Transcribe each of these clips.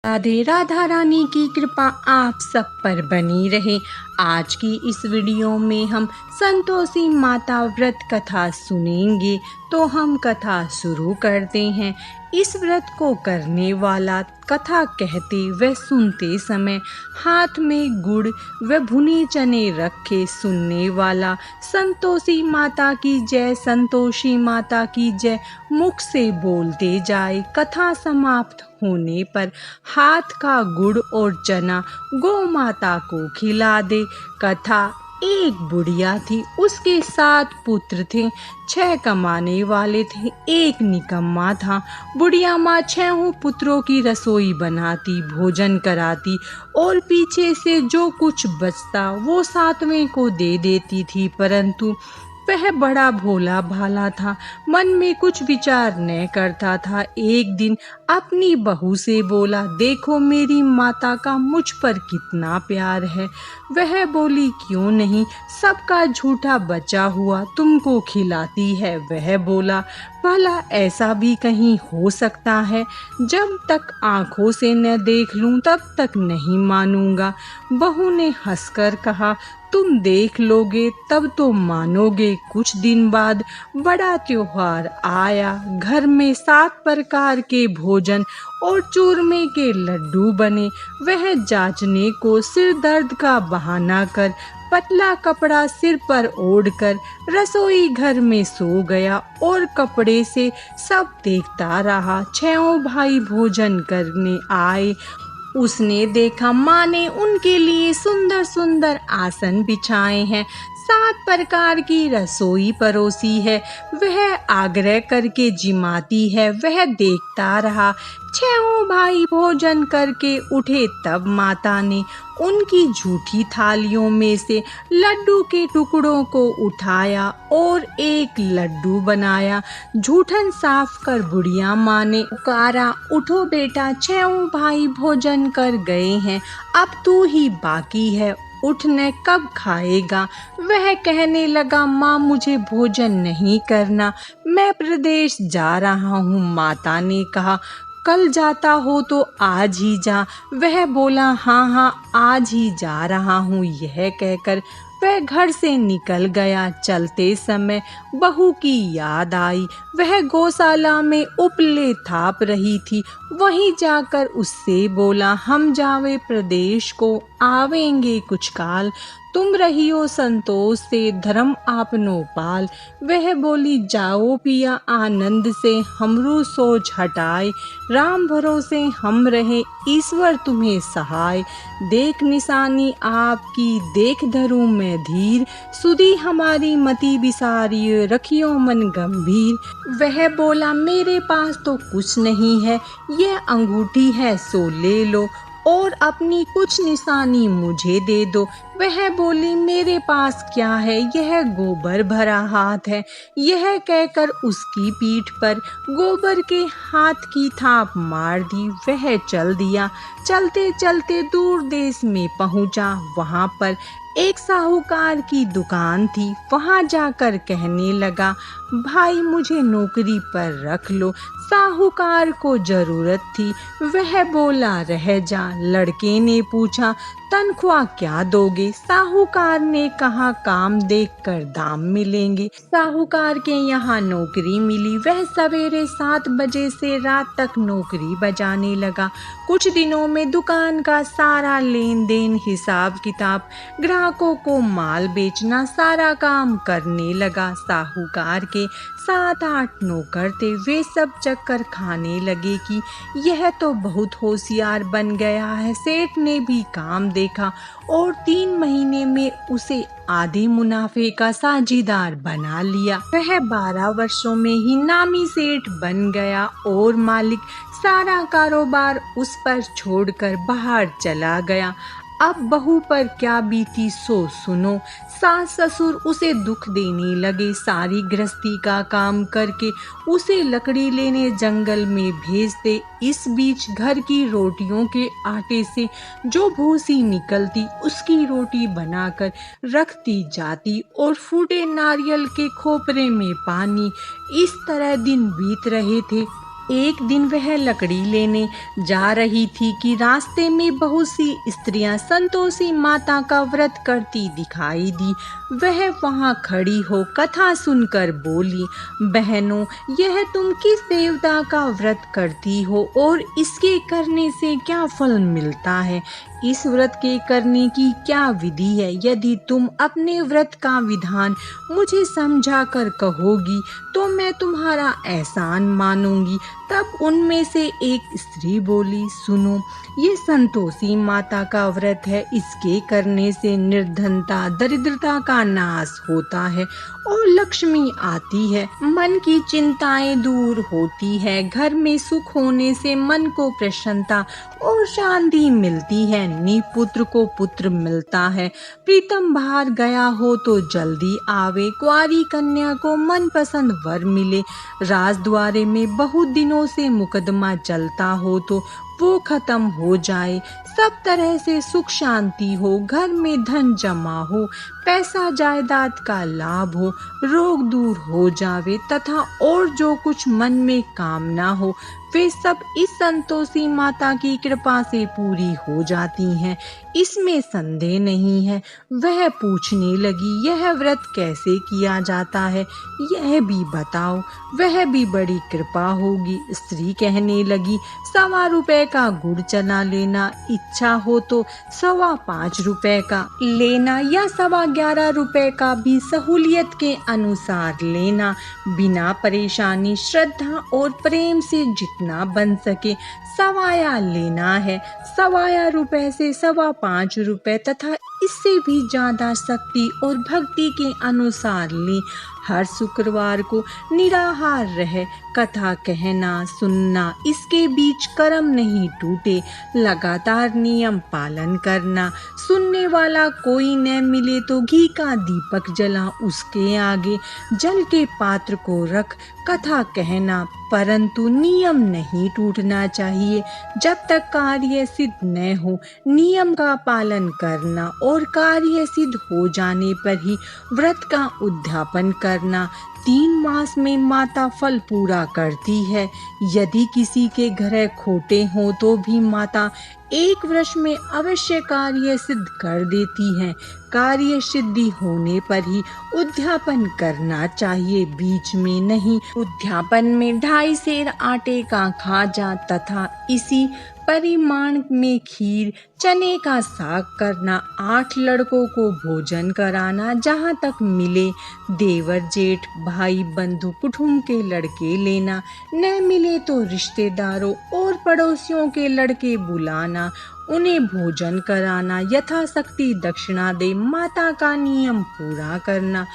राधे राधा रानी की कृपा आप सब पर बनी रहे। आज की इस वीडियो में हम संतोषी माता व्रत कथा सुनेंगे। तो हम कथा शुरू करते हैं। इस व्रत को करने वाला कथा कहते व सुनते समय हाथ में गुड़ व भुने चने रखे सुनने वाला संतोषी माता की जय, संतोषी माता की जय मुख से बोलते जाए। कथा समाप्त होने पर हाथ का गुड़ और चना गौ माता को खिला दे। कथा एक बुढ़िया थी, उसके 7 पुत्र थे। 6 कमाने वाले थे, एक निकम्मा था। बुढ़िया माँ 6 पुत्रों की रसोई बनाती, भोजन कराती और पीछे से जो कुछ बचता वो 7वें को दे देती थी। परंतु वह बड़ा भोला भाला था, मन में कुछ विचार न करता था। एक दिन अपनी बहू से बोला, देखो मेरी माता का मुझ पर कितना प्यार है। वह बोली, क्यों नहीं, सबका झूठा बचा हुआ तुमको खिलाती है। वह बोला, भला ऐसा भी कहीं हो सकता है? जब तक आंखों से न देख लूं तब तक नहीं मानूंगा। बहू ने हंसकर कहा, तुम देख लोगे तब तो मानोगे। कुछ दिन बाद बड़ा त्योहार आया। घर में 7 प्रकार के भोजन और चूरमे के लड्डू बने। वह जांचने को सिर दर्द का बहाना कर पतला कपड़ा सिर पर ओढ़कर रसोई घर में सो गया और कपड़े से सब देखता रहा। 6 भाई भोजन करने आए। उसने देखा माँ ने उनके लिए सुंदर सुंदर आसन बिछाए हैं, 7 प्रकार की रसोई परोसी है। वह आग्रह करके जिमाती है। वह देखता रहा। 6 भाई भोजन करके उठे, तब माता ने उनकी झूठी थालियों में से लड्डू के टुकड़ों को उठाया और एक लड्डू बनाया। झूठन साफ कर बुढ़िया माँ ने पुकारा, उठो बेटा, 6 भाई भोजन कर गए हैं, अब तू ही बाकी है, उठने कब खाएगा? वह कहने लगा, माँ मुझे भोजन नहीं करना, मैं प्रदेश जा रहा हूँ। माता ने कहा, कल जाता हो तो आज ही जा। वह बोला, हाँ हाँ आज ही जा रहा हूँ। यह कहकर वह घर से निकल गया। चलते समय बहू की याद आई। वह गौशाला में उपले थाप रही थी। वहीं जाकर उससे बोला, हम जावे प्रदेश को, आवेंगे कुछ काल, तुम रहियो संतोष से, धर्म आपनो पाल। वह बोली, जाओ पिया आनंद से, हमरू सोच हटाए, राम भरोसे हम रहे, ईश्वर तुम्हें सहाय। देख निशानी आपकी, देख धरूं मैं धीर, सुधी हमारी मति बिसारी, रखियो मन गंभीर। वह बोला, मेरे पास तो कुछ नहीं है, यह अंगूठी है सो ले लो और अपनी कुछ निशानी मुझे दे दो। वह बोली, मेरे पास क्या है, यह गोबर भरा हाथ है। यह कहकर उसकी पीठ पर गोबर के हाथ की थाप मार दी। वह चल दिया। चलते चलते दूर देश में पहुंचा। वहां पर एक साहूकार की दुकान थी। वहां जाकर कहने लगा, भाई मुझे नौकरी पर रख लो। साहूकार को जरूरत थी। वह बोला, रह जा। लड़के ने पूछा, तनख्वाह क्या दोगे? साहूकार ने कहा, काम देखकर दाम मिलेंगे। साहूकार के यहाँ नौकरी मिली। वह सवेरे 7 बजे से रात तक नौकरी बजाने लगा। कुछ दिनों में दुकान का सारा लेन देन, हिसाब किताब, ग्राहकों को माल बेचना, सारा काम करने लगा। साहूकार के 7-8 नौकर थे। वे सब चक्कर खाने लगे कि यह तो बहुत होशियार बन गया है। सेठ ने भी काम देखा और 3 महीने में उसे आधे मुनाफे का साझीदार बना लिया। वह 12 वर्षों में ही नामी सेठ बन गया और मालिक सारा कारोबार उस पर छोड़कर बाहर चला गया। अब बहू पर क्या बीती सो सुनो। सास ससुर उसे दुख देने लगे। सारी गृहस्थी का काम करके उसे लकड़ी लेने जंगल में भेजते। इस बीच घर की रोटियों के आटे से जो भूसी निकलती उसकी रोटी बनाकर रखती जाती और फूटे नारियल के खोपरे में पानी। इस तरह दिन बीत रहे थे। एक दिन वह लकड़ी लेने जा रही थी कि रास्ते में बहुत सी स्त्रियां संतोषी माता का व्रत करती दिखाई दी। वह वहां खड़ी हो कथा सुनकर बोली, बहनों, यह तुम किस देवता का व्रत करती हो और इसके करने से क्या फल मिलता है? इस व्रत के करने की क्या विधि है? यदि तुम अपने व्रत का विधान मुझे समझा कर कहोगी तो मैं तुम्हारा एहसान मानूंगी। तब उनमें से एक स्त्री बोली, सुनो, ये संतोषी माता का व्रत है। इसके करने से निर्धनता, दरिद्रता का नाश होता है और लक्ष्मी आती है। मन की चिंताएं दूर होती है। घर में सुख होने से मन को प्रसन्नता और शांति मिलती है। निपुत्र को पुत्र मिलता है। प्रीतम बाहर गया हो तो जल्दी आवे। कुंवारी कन्या को मनपसंद वर मिले। राजद्वारे में बहुत दिनों से मुकदमा चलता हो तो वो खत्म हो जाए। सब तरह से सुख शांति हो। घर में धन जमा हो। पैसा जायदाद का लाभ हो। रोग दूर हो जावे तथा और जो कुछ मन में कामना हो वे सब इस संतोषी माता की कृपा से पूरी हो जाती हैं। इसमें संदेह नहीं है। वह पूछने लगी, यह व्रत कैसे किया जाता है, यह भी बताओ। वह भी बड़ी कृपा होगी। स्त्री कहने लगी, 1.25 रुपए का गुड़ चना लेना, इच्छा हो तो 5.25 रुपए का लेना या 11.25 रुपए का भी सहूलियत के अनुसार लेना। बिना परेशानी, श्रद्धा और प्रेम से जितना बन सके सवाया लेना है। 1.25 रुपए से 5.25 रुपए तथा इससे भी ज्यादा शक्ति और भक्ति के अनुसार ले। हर शुक्रवार को निराहार रहे। कथा कहना सुनना, इसके बीच कर्म नहीं टूटे। लगातार नियम पालन करना। सुनने वाला कोई न मिले तो घी का दीपक जला उसके आगे। जल के पात्र को रख कथा कहना, परंतु नियम नहीं टूटना चाहिए जब तक कार्य सिद्ध न हो। नियम का पालन करना और कार्य सिद्ध हो जाने पर ही व्रत का उद्यापन करना। 3 मास में माता फल पूरा करती है। यदि किसी के घर खोटे हो तो भी माता 1 वर्ष में अवश्य कार्य सिद्ध कर देती है। कार्य सिद्धि होने पर ही उद्यापन करना चाहिए, बीच में नहीं। उद्यापन में 2.5 सेर आटे का खाजा तथा इसी परिमाण में खीर, चने का साग करना। 8 लड़कों को भोजन कराना जहाँ तक मिले। देवर जेठ भाई बंधु कुटुंब के लड़के लेना। न मिले तो रिश्तेदारों और पड़ोसियों के लड़के बुलाना, उन्हें भोजन कराना। यथाशक्ति दक्षिणा दे माता का नियम पूरा करना।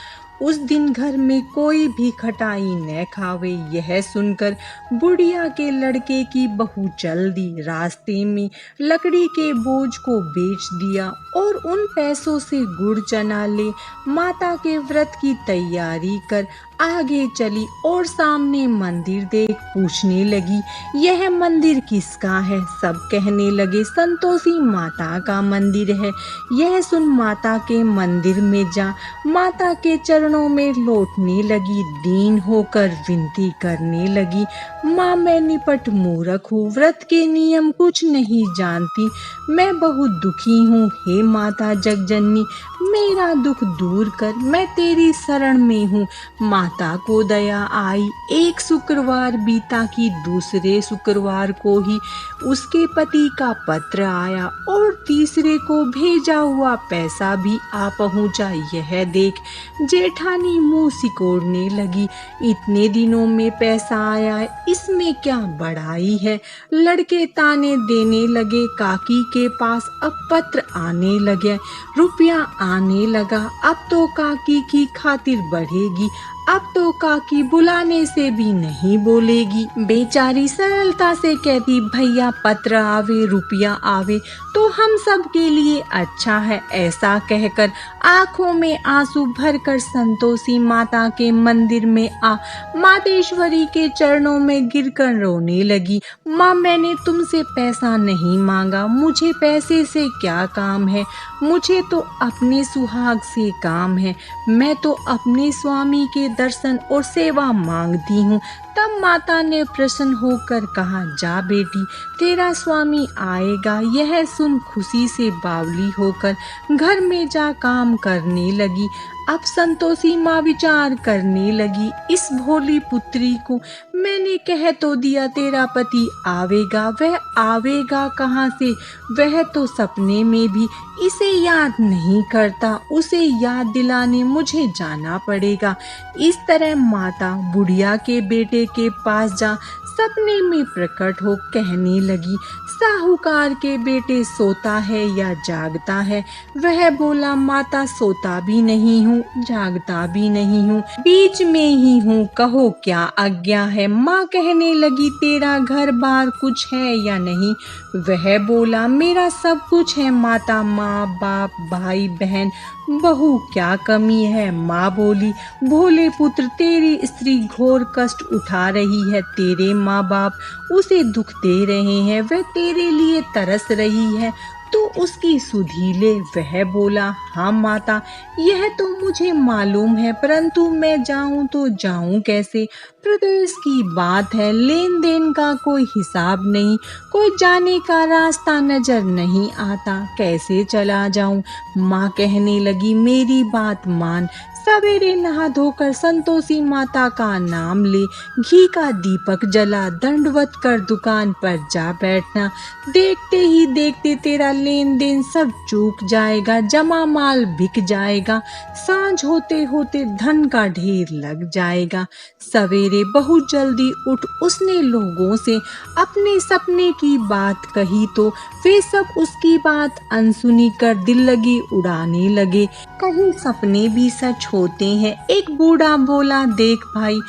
उस दिन घर में कोई भी खटाई न खावे। यह सुनकर बुढ़िया के लड़के की बहू चल दी। रास्ते में लकड़ी के बोझ को बेच दिया और उन पैसों से गुड़ चना ले माता के व्रत की तैयारी कर आगे चली और सामने मंदिर देख पूछने लगी, यह मंदिर किसका है? सब कहने लगे, संतोषी माता का मंदिर है। यह सुन माता के मंदिर में जा माता के चरणों में लौटने लगी। दीन होकर विनती करने लगी, माँ, मैं निपट मूर्ख हूँ, व्रत के नियम कुछ नहीं जानती। मैं बहुत दुखी हूँ। हे माता जगजननी, मेरा दुख दूर कर, मैं तेरी शरण में हूँ। माता को दया आई। एक शुक्रवार बीता कि दूसरे शुक्रवार को ही उसके पति का पत्र आया और तीसरे को भेजा हुआ पैसा भी आ पहुंचा। यह देख जेठानी मुंह सिकोड़ने लगी, इतने दिनों में पैसा आया, इसमें क्या बड़ाई है? लड़के ताने देने लगे। काकी के पास अब पत्र आने लगे, रुपया आने लगा। अब तो काकी की खातिर बढ़ेगी। अब तो काकी बुलाने से भी नहीं बोलेगी। बेचारी सरलता से कहती, भैया पत्र आवे, रुपया आवे तो हम सब के लिए अच्छा है। ऐसा कहकर आंखों में आंसू भरकर संतोषी माता के मंदिर में आ मातेश्वरी के चरणों में गिरकर रोने लगी। माँ, मैंने तुमसे पैसा नहीं मांगा, मुझे पैसे से क्या काम है? मुझे तो अपने सुहाग से काम है। मैं तो अपने स्वामी के दर्शन और सेवा मांगती हूँ। तब माता ने प्रसन्न होकर कहा, जा बेटी, तेरा स्वामी आएगा। यह सुन खुशी से बावली होकर घर में जा काम करने लगी। अब संतोषी माँ विचार करने लगी, इस भोली पुत्री को मैंने कह तो दिया तेरा पति आवेगा, वह आवेगा कहाँ से? वह तो सपने में भी इसे याद नहीं करता, उसे याद दिलाने मुझे जाना पड़ेगा। इस तरह माता बुढ़िया के बेटे के पास जा सपने में प्रकट हो कहने लगी, साहूकार के बेटे सोता है या जागता है? वह बोला, माता सोता भी नहीं हूँ, जागता भी नहीं हूँ, बीच में ही हूँ, कहो क्या आज्ञा है? माँ कहने लगी, तेरा घर बार कुछ है या नहीं? वह बोला, मेरा सब कुछ है माता, माँ बाप भाई बहन बहू, क्या कमी है? माँ बोली, भोले पुत्र, तेरी स्त्री घोर कष्ट उठा रही है, तेरे माँ बाप उसे दुख दे रहे हैं, वह तेरे लिए तरस रही है, तो उसकी सुधि ले। वह बोला, हाँ माता, यह तो मुझे मालूम है, परंतु मैं जाऊं तो जाऊं कैसे? प्रदेश की बात है, लेन देन का कोई हिसाब नहीं, कोई जाने का रास्ता नजर नहीं आता, कैसे चला जाऊं? माँ कहने लगी, मेरी बात मान, सवेरे नहा धोकर संतोषी माता का नाम ले, घी का दीपक जला, दंडवत कर दुकान पर जा बैठना। देखते ही देखते तेरा लेन देन सब चूक जाएगा, जमा माल बिक जाएगा, सांझ होते होते धन का ढेर लग जाएगा। सवेरे बहुत जल्दी उठ उसने लोगों से अपने सपने की बात कही तो वे सब उसकी बात अनसुनी कर दिल लगी उड़ाने लगे। कहीं सपने भी सच होते हैं। एक बूढ़ा बोला, देख भाई,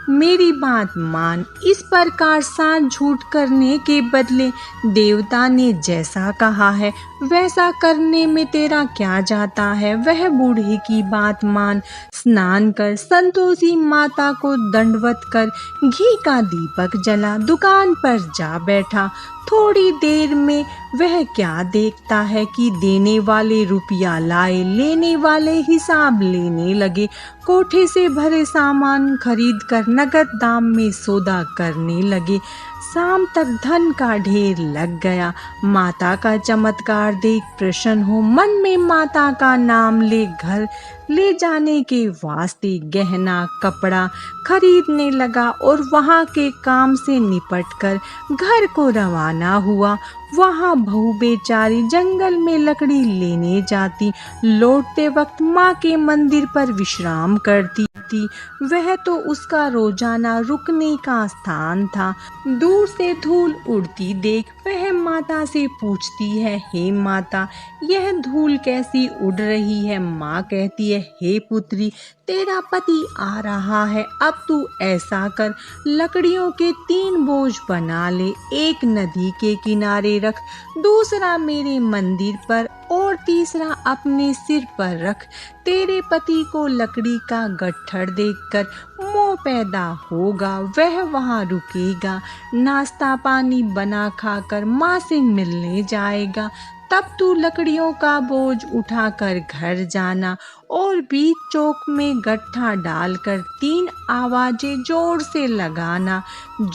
मेरी बात मान, इस प्रकार साथ झूठ करने के बदले देवता ने जैसा कहा है वैसा करने में तेरा क्या जाता है? वह बूढ़े की बात मान, स्नान कर, संतोषी माता को दंडवत कर, घी का दीपक जला, दुकान पर जा बैठा। थोड़ी देर में वह क्या देखता है कि देने वाले रुपया लाए, लेने वाले हिसाब लेने लगे, कोठे से भरे सामान खरीद कर नगद दाम में सौदा करने लगे। शाम तक धन का ढेर लग गया। माता का चमत्कार देख प्रसन्न हो मन में माता का नाम ले घर ले जाने के वास्ते गहना कपड़ा खरीदने लगा और वहाँ के काम से निपटकर घर को रवाना हुआ। वहाँ बहू बेचारी जंगल में लकड़ी लेने जाती, लौटते वक्त माँ के मंदिर पर विश्राम करती थी। वह तो उसका रोजाना रुकने का स्थान था। दूर से धूल उड़ती देख वह माता से पूछती है, हे माता, यह धूल कैसी उड़ रही है? माँ कहती है, हे पुत्री, तेरा पति आ रहा है, अब तू ऐसा कर, लकड़ियों के 3 बोझ बना ले, एक नदी के किनारे रख, दूसरा मेरे मंदिर पर और तीसरा अपने सिर पर रख। तेरे पति को लकड़ी का गट्ठर देखकर मोह पैदा होगा, वह वहाँ रुकेगा, नाश्ता पानी बना खाकर माँ से मिलने जाएगा। तब तू लकड़ियों का बोझ उठाकर घर जाना और बीच चौक में गट्ठा डालकर 3 आवाजें जोर से लगाना,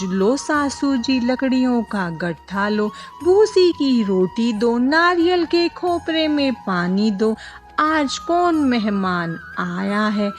लो सासू जी लकड़ियों का गट्ठा लो, भूसी की रोटी दो, नारियल के खोपरे में पानी दो, आज कौन मेहमान आया है?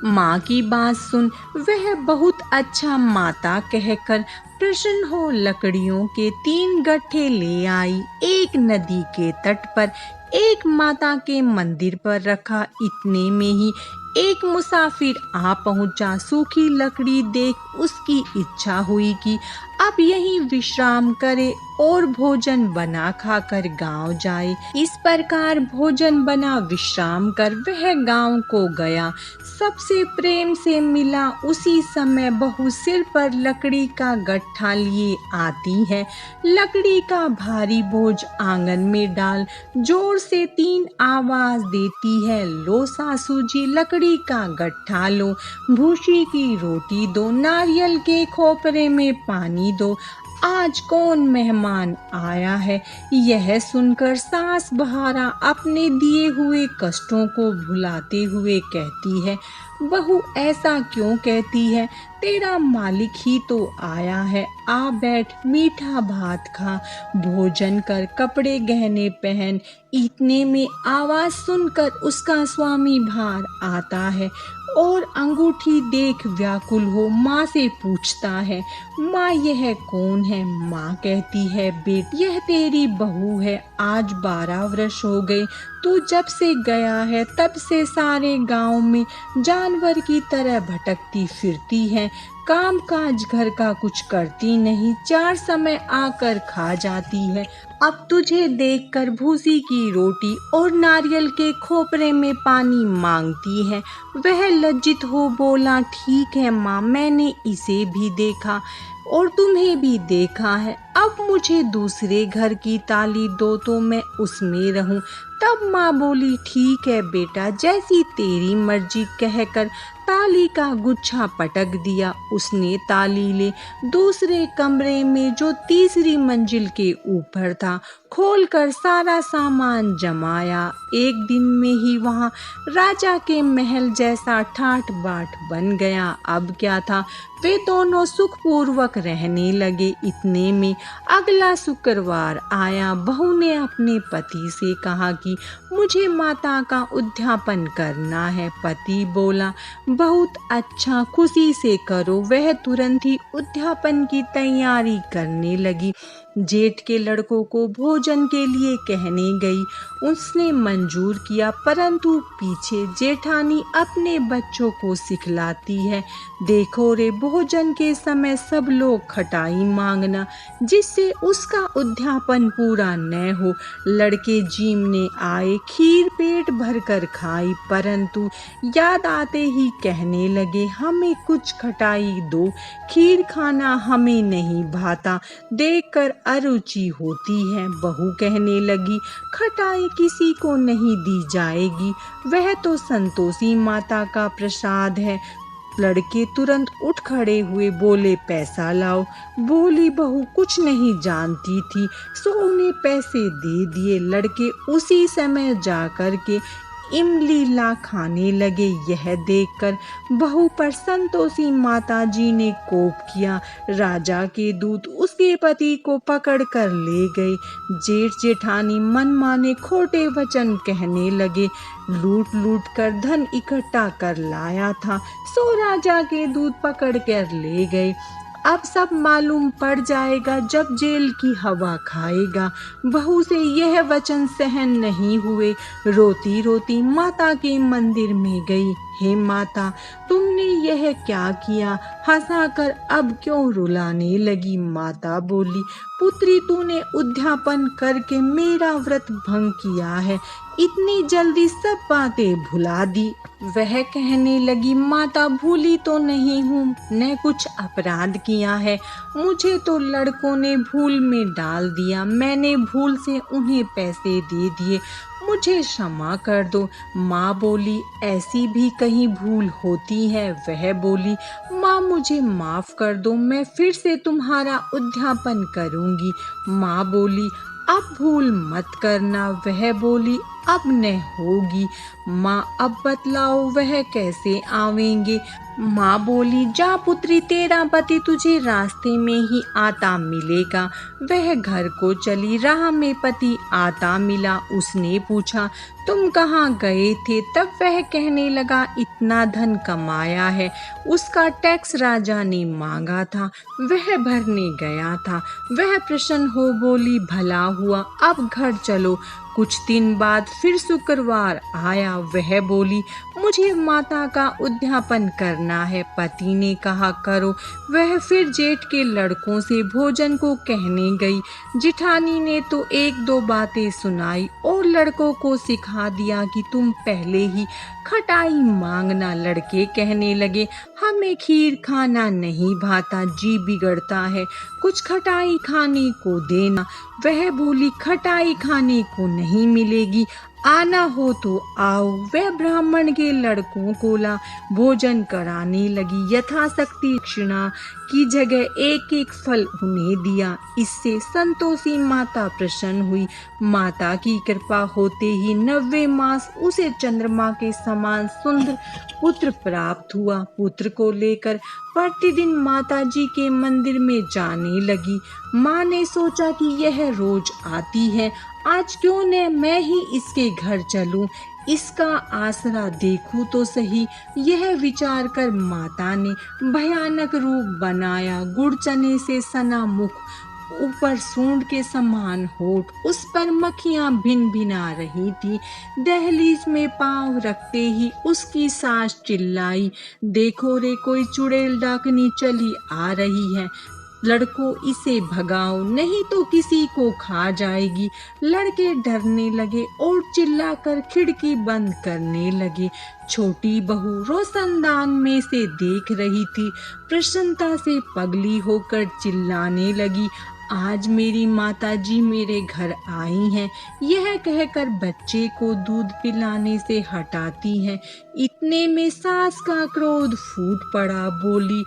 माँ की बात सुन वह बहुत अच्छा माता कहकर प्रसन्न हो लकड़ियों के 3 गट्ठे ले आई। एक नदी के तट पर, एक माता के मंदिर पर रखा। इतने में ही एक मुसाफिर आ पहुंचा। सूखी लकड़ी देख उसकी इच्छा हुई कि अब यहीं विश्राम करे और भोजन बना खाकर गांव जाए। इस प्रकार भोजन बना विश्राम कर वह गांव को गया। सबसे प्रेम से मिला। उसी समय बहू सिर पर लकड़ी का गट्ठा लिए आती है। लकड़ी का भारी बोझ आंगन में डाल जोर से 3 आवाज देती है, लो सासू जी लकड़ी का गट्ठा लो, भूसी की रोटी दो, नारियल के खोपरे में पानी दो, आज कौन मेहमान आया है। यह सुनकर सास बहारा अपने दिए हुए कष्टों को भुलाते हुए कहती है, बहू ऐसा क्यों कहती है, तेरा मालिक ही तो आया है। आ बैठ, मीठा भात खा, भोजन कर, कपड़े गहने पहन। इतने में आवाज सुनकर उसका स्वामी बाहर आता है और अंगूठी देख व्याकुल हो माँ से पूछता है, माँ यह कौन है। माँ कहती है, बेट यह तेरी बहू है। आज 12 वर्ष हो गए, तू जब से गया है तब से सारे गांव में जानवर की तरह भटकती फिरती है। काम काज घर का कुछ करती नहीं, 4 समय आकर खा जाती है। अब तुझे देखकर भूसी की रोटी और नारियल के खोपरे में पानी मांगती है। वह लज्जित हो बोला, ठीक है माँ, मैंने इसे भी देखा और तुम्हें भी देखा है। अब मुझे दूसरे घर की ताली दो तो मैं उसमें रहूं। तब माँ बोली, ठीक है बेटा, जैसी तेरी मर्जी, कहकर ताली का गुच्छा पटक दिया। उसने ताली ले दूसरे कमरे में जो तीसरी मंजिल के ऊपर था खोलकर सारा सामान जमाया। एक दिन में ही वहां राजा के महल जैसा ठाठ बाट बन गया। अब क्या था, वे दोनों सुखपूर्वक रहने लगे। इतने में अगला शुक्रवार आया। बहू ने अपने पति से कहा कि मुझे माता का उद्यापन करना है। पति बोला, बहुत अच्छा, खुशी से करो। वह तुरंत ही उद्यापन की तैयारी करने लगी। जेठ के लड़कों को भोजन के लिए कहने गई। उसने मंजूर किया, परंतु पीछे जेठानी अपने बच्चों को सिखलाती है, देखो रे, भोजन के समय सब लोग खटाई मांगना, जिससे उसका उद्यापन पूरा न हो। लड़के जीमने आए, खीर पेट भरकर खाई, परंतु याद आते ही कहने लगे, हमें कुछ खटाई दो, खीर खाना हमें नहीं भाता, देखकर अरुचि होती है। बहू कहने लगी, खटाई किसी को नहीं दी जाएगी, वह तो संतोषी माता का प्रसाद है। लड़के तुरंत उठ खड़े हुए, बोले, पैसा लाओ। बोली बहू कुछ नहीं जानती थी, सो उन्हें पैसे दे दिए। लड़के उसी समय जाकर के इमली ला खाने लगे। यह देखकर बहू पर संतोषी माता जी ने कोप किया। राजा के दूत उसके पति को पकड़ कर ले गए। जेठ जेठानी मनमाने खोटे वचन कहने लगे। लूट लूट कर धन इकट्ठा कर लाया था, सो राजा के दूत पकड़ कर ले गए। अब सब मालूम पड़ जाएगा जब जेल की हवा खाएगा। बहू से यह वचन सहन नहीं हुए। रोती रोती माता के मंदिर में गई। हे माता, तुमने यह क्या किया? हंसाकर अब क्यों रुलाने लगी? माता बोली, पुत्री, तूने उद्यापन करके मेरा व्रत भंग किया है, इतनी जल्दी सब बातें भुला दी। वह कहने लगी, माता, भूली तो नहीं हूँ, न कुछ अपराध किया है, मुझे तो लड़कों ने भूल में डाल दिया, मैंने भूल से उन्हें पैसे दे दिए, मुझे क्षमा कर दो। माँ बोली, ऐसी भी कहीं भूल होती है? वह बोली, माँ मुझे माफ कर दो, मैं फिर से तुम्हारा उद्यापन करूँगी। माँ बोली, अब भूल मत करना। वह बोली, अब न होगी। माँ, अब बतलाओ वह कैसे आवेंगे? माँ बोली, जा पुत्री, तेरा पति तुझे रास्ते में ही आता मिलेगा। वह घर को चली। राह में पति आता मिला। उसने पूछा, तुम कहाँ गए थे? तब वह कहने लगा, इतना धन कमाया है, उसका टैक्स राजा ने मांगा था, वह भरने गया था। वह प्रसन्न हो बोली, भला हुआ, अब घर चलो। कुछ दिन बाद फिर शुक्रवार आया। वह बोली, मुझे माता का उद्यापन करना है। पति ने कहा, करो। वह फिर जेठ के लड़कों से भोजन को कहने गई। जिठानी ने तो एक दो बातें सुनाई और लड़कों को सिखा दिया कि तुम पहले ही खटाई मांगना। लड़के कहने लगे, हमें खीर खाना नहीं भाता, जी बिगड़ता है, कुछ खटाई खाने को देना। वह बोली, खटाई खाने को नहीं मिलेगी, आना हो तो आओ। वह ब्राह्मण के लड़कों को ला भोजन कराने लगी। यथाशक्ति दक्षिणा की जगह एक एक फल उन्हें दिया। इससे संतोषी माता प्रसन्न हुई। माता की कृपा होते ही 90 मास उसे चंद्रमा के समान सुंदर पुत्र प्राप्त हुआ। पुत्र को लेकर प्रतिदिन माता जी के मंदिर में जाने लगी। माँ ने सोचा कि यह रोज आती है, आज क्यों न मैं ही इसके घर चलूं, इसका आसरा देखूं तो सही। यह विचार कर माता ने भयानक रूप बनाया। गुड़ चने से सना मुख, ऊपर सूंड के समान होठ, उस पर मक्खियां भिन भिना रही थी। दहलीज में पांव रखते ही उसकी सास चिल्लाई, देखो रे कोई चुड़ैल डाकनी चली आ रही है, लड़कों इसे भगाओ नहीं तो किसी को खा जाएगी। लड़के डरने लगे और चिल्लाकर खिड़की बंद करने लगे। छोटी बहू रोशनदान में से देख रही थी। प्रसन्नता से पगली होकर चिल्लाने लगी, आज मेरी माताजी मेरे घर आई हैं। यह कहकर बच्चे को दूध पिलाने से हटाती हैं। इतने में सास का क्रोध फूट पड़ा। बोली,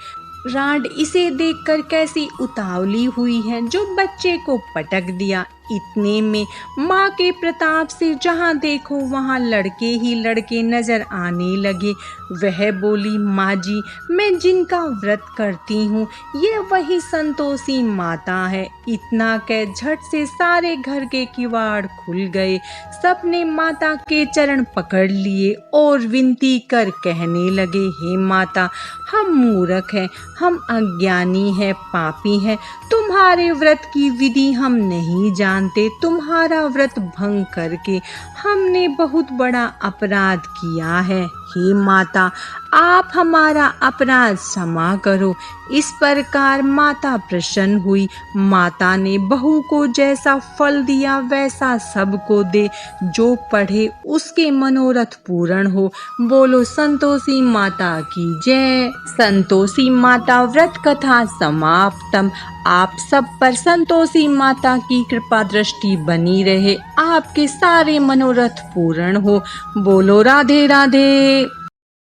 राड इसे देखकर कैसी उतावली हुई है जो बच्चे को पटक दिया। इतने में माँ के प्रताप से जहाँ देखो वहाँ लड़के ही लड़के नजर आने लगे। वह बोली, माँ जी, मैं जिनका व्रत करती हूँ ये वही संतोषी माता है। इतना कह झट से सारे घर के किवाड़ खुल गए। सबने माता के चरण पकड़ लिए और विनती कर कहने लगे, हे माता, हम मूर्ख हैं, हम अज्ञानी हैं, पापी हैं। तुम्हारे व्रत की विधि हम नहीं जानते। तुम्हारा व्रत भंग करके हमने बहुत बड़ा अपराध किया है। हे माता, आप हमारा अपराध क्षमा करो। इस प्रकार माता प्रसन्न हुई। माता ने बहू को जैसा फल दिया वैसा सबको दे। जो पढ़े उसके मनोरथ पूर्ण हो। बोलो संतोषी माता की जय। संतोषी माता व्रत कथा समाप्तम। आप सब पर संतोषी माता की कृपा दृष्टि बनी रहे। आपके सारे मनोरथ पूर्ण हो। बोलो राधे राधे।